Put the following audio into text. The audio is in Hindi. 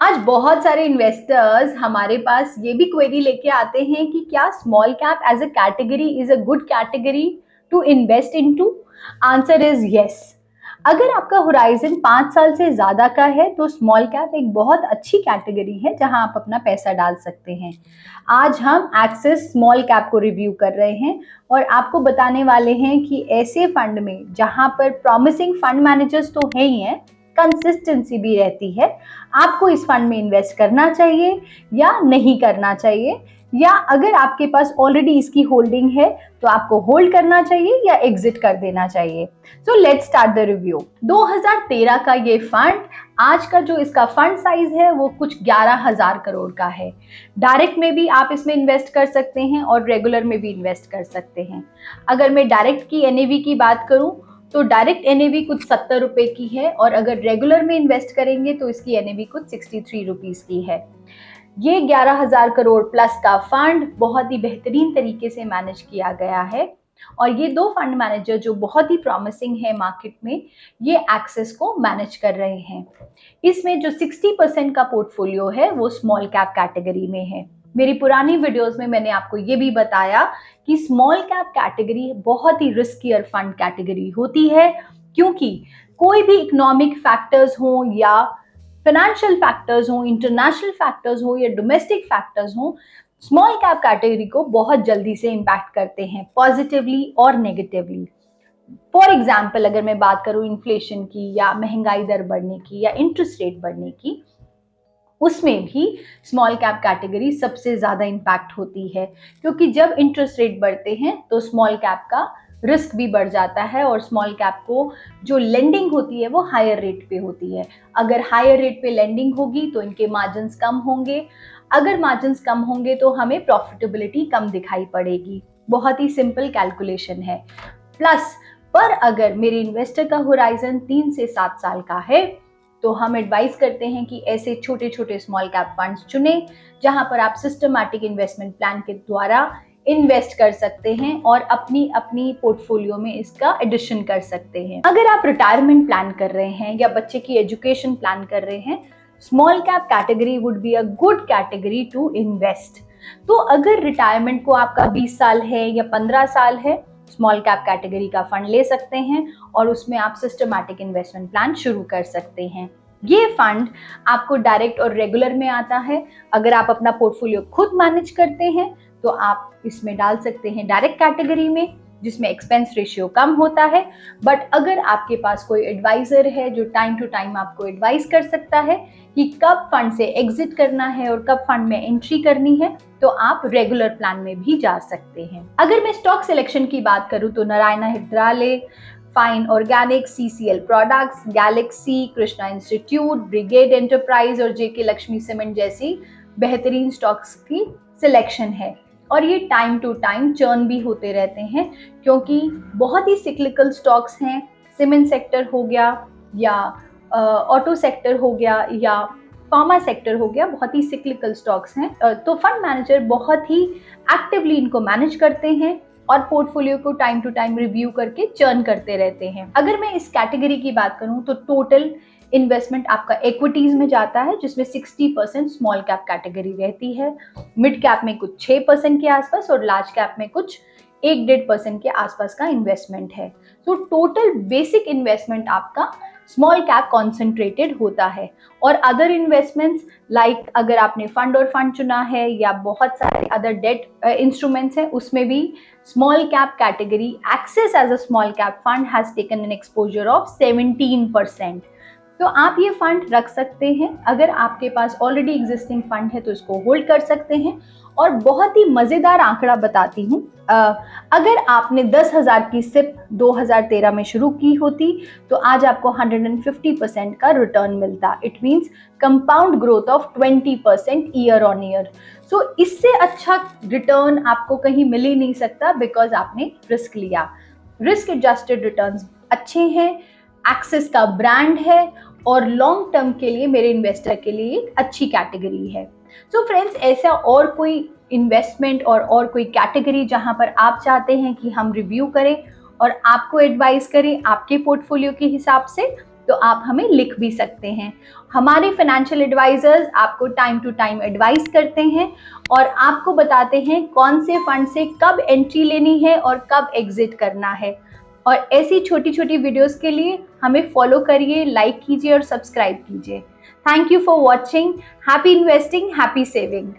आज बहुत सारे इन्वेस्टर्स हमारे पास ये भी क्वेरी लेके आते हैं कि क्या small cap as a category is a good category to invest into. Answer is yes. अगर आपका होराइजन 5 साल से ज्यादा का है तो स्मॉल कैप एक बहुत अच्छी कैटेगरी है जहां आप अपना पैसा डाल सकते हैं। आज हम एक्सिस स्मॉल कैप को रिव्यू कर रहे हैं और आपको बताने वाले हैं कि ऐसे फंड में जहां पर प्रॉमिसिंग फंड मैनेजर्स तो है ही हैं, कंसिस्टेंसी भी रहती है, आपको इस फंड में इन्वेस्ट करना चाहिए या नहीं करना चाहिए, या अगर आपके पास ऑलरेडी इसकी होल्डिंग है तो आपको होल्ड करना चाहिए या एग्जिट कर देना चाहिए। So let's start the review. 2013 का ये फंड, आज का जो इसका फंड साइज है वो कुछ 11,000 करोड़ का है। डायरेक्ट में भी आप इसमें इन्वेस्ट कर सकते हैं और रेगुलर में भी इन्वेस्ट कर सकते हैं। अगर मैं डायरेक्ट की एनएवी की बात करूं तो डायरेक्ट एनएवी कुछ 70 रुपए की है और अगर रेगुलर में इन्वेस्ट करेंगे तो इसकी एनएवी कुछ 63 रुपीज की है। ये 11,000 करोड़ प्लस का फंड बहुत ही बेहतरीन तरीके से मैनेज किया गया है और ये दो फंड मैनेजर जो बहुत ही प्रॉमिसिंग है मार्केट में, ये एक्सेस को मैनेज कर रहे हैं। इसमें जो 60% का पोर्टफोलियो है वो स्मॉल कैप कैटेगरी में है। मेरी पुरानी वीडियोस में मैंने आपको ये भी बताया कि स्मॉल कैप कैटेगरी बहुत ही रिस्कियर फंड कैटेगरी होती है, क्योंकि कोई भी इकोनॉमिक फैक्टर्स हो या फाइनेंशियल फैक्टर्स हो, इंटरनेशनल फैक्टर्स हो या डोमेस्टिक फैक्टर्स हो, स्मॉल कैप कैटेगरी को बहुत जल्दी से इम्पैक्ट करते हैं, पॉजिटिवली और नेगेटिवली। फॉर एग्जाम्पल अगर मैं बात करूं इन्फ्लेशन की या महंगाई दर बढ़ने की या इंटरेस्ट रेट बढ़ने की, उसमें भी स्मॉल कैप कैटेगरी सबसे ज्यादा इम्पैक्ट होती है, क्योंकि जब इंटरेस्ट रेट बढ़ते हैं तो स्मॉल कैप का रिस्क भी बढ़ जाता है और स्मॉल कैप को जो लेंडिंग होती है वो हायर रेट पे होती है। अगर हायर रेट पे लेंडिंग होगी तो इनके मार्जिन्स कम होंगे, अगर मार्जिन्स कम होंगे तो हमें प्रॉफिटेबिलिटी कम दिखाई पड़ेगी। बहुत ही सिंपल कैलकुलेशन है। प्लस पर अगर मेरे इन्वेस्टर का होराइजन 3 से 7 साल का है तो हम एडवाइस करते हैं कि ऐसे छोटे छोटे स्मॉल कैप फंड्स चुने जहां पर आप सिस्टमैटिक इन्वेस्टमेंट प्लान के द्वारा इन्वेस्ट कर सकते हैं और अपनी अपनी पोर्टफोलियो में इसका एडिशन कर सकते हैं। अगर आप रिटायरमेंट प्लान कर रहे हैं या बच्चे की एजुकेशन प्लान कर रहे हैं, small cap category would be a good category to invest. तो अगर रिटायरमेंट को आपका 20 साल है या 15 साल है, स्मॉल कैप कैटेगरी का फंड ले सकते हैं और उसमें आप सिस्टमैटिक इन्वेस्टमेंट प्लान शुरू कर सकते हैं। ये फंड आपको डायरेक्ट और रेगुलर में आता है। अगर आप अपना पोर्टफोलियो खुद मैनेज करते हैं तो आप इसमें डाल सकते हैं डायरेक्ट कैटेगरी में, जिसमें एक्सपेंस रेशियो कम होता है। बट अगर आपके पास कोई एडवाइजर है जो टाइम टू टाइम आपको एडवाइस कर सकता है कि कब फंड से एग्जिट करना है और कब फंड में एंट्री करनी है, तो आप रेगुलर प्लान में भी जा सकते हैं। अगर मैं स्टॉक सिलेक्शन की बात करूं तो Narayana Hrudayalaya, Fine Organic, CCL Products, Galaxy, Krishna Institute, Brigade Enterprise और जेके लक्ष्मी सीमेंट जैसी बेहतरीन स्टॉक्स की सिलेक्शन है। और ये टाइम टू टाइम चर्न भी होते रहते हैं, क्योंकि बहुत ही सिक्लिकल स्टॉक्स हैं। सीमेंट सेक्टर हो गया या ऑटो सेक्टर हो गया या फार्मा सेक्टर हो गया, बहुत ही सिक्लिकल स्टॉक्स हैं। तो फंड मैनेजर बहुत ही एक्टिवली इनको मैनेज करते हैं और पोर्टफोलियो को टाइम टू टाइम रिव्यू करके चर्न करते रहते हैं। अगर मैं इस कैटेगरी की बात करूं तो टोटल इन्वेस्टमेंट आपका इक्विटीज में जाता है, जिसमें 60% स्मॉल कैप कैटेगरी रहती है, मिड कैप में कुछ 6% के आसपास और लार्ज कैप में कुछ 1-1.5% के आसपास का इन्वेस्टमेंट है। तो टोटल बेसिक इन्वेस्टमेंट आपका स्मॉल कैप कॉन्सेंट्रेटेड होता है। और अदर इन्वेस्टमेंट्स लाइक अगर आपने फंड और फंड चुना है या बहुत सारे अदर डेट इंस्ट्रूमेंट्स हैं, उसमें भी small cap category Axis as a small cap fund has taken an exposure of 17%। तो आप ये फंड रख सकते हैं। अगर आपके पास ऑलरेडी एग्जिस्टिंग फंड है तो इसको होल्ड कर सकते हैं। और बहुत ही मजेदार आंकड़ा बताती हूँ, अगर आपने 10,000 की सिप 2013 में शुरू की होती तो आज आपको 150% का रिटर्न मिलता। It means compound growth of 20% year on year. So इससे अच्छा रिटर्न आपको कहीं मिल ही नहीं सकता, बिकॉज आपने रिस्क लिया। रिस्क एडजस्टेड रिटर्न्स अच्छे हैं, एक्सिस का ब्रांड है और लॉन्ग टर्म के लिए मेरे इन्वेस्टर के लिए एक अच्छी कैटेगरी है। सो फ्रेंड्स, ऐसा और कोई इन्वेस्टमेंट और कोई कैटेगरी जहां पर आप चाहते हैं कि हम रिव्यू करें और आपको एडवाइस करें आपके पोर्टफोलियो के हिसाब से, तो आप हमें लिख भी सकते हैं। हमारे फाइनेंशियल एडवाइजर्स आपको टाइम टू टाइम एडवाइस करते हैं और आपको बताते हैं कौन से फंड से कब एंट्री लेनी है और कब एग्जिट करना है। और ऐसी छोटी छोटी वीडियोस के लिए हमें फॉलो करिए, लाइक कीजिए और सब्सक्राइब कीजिए। Thank you for watching. Happy investing, happy saving.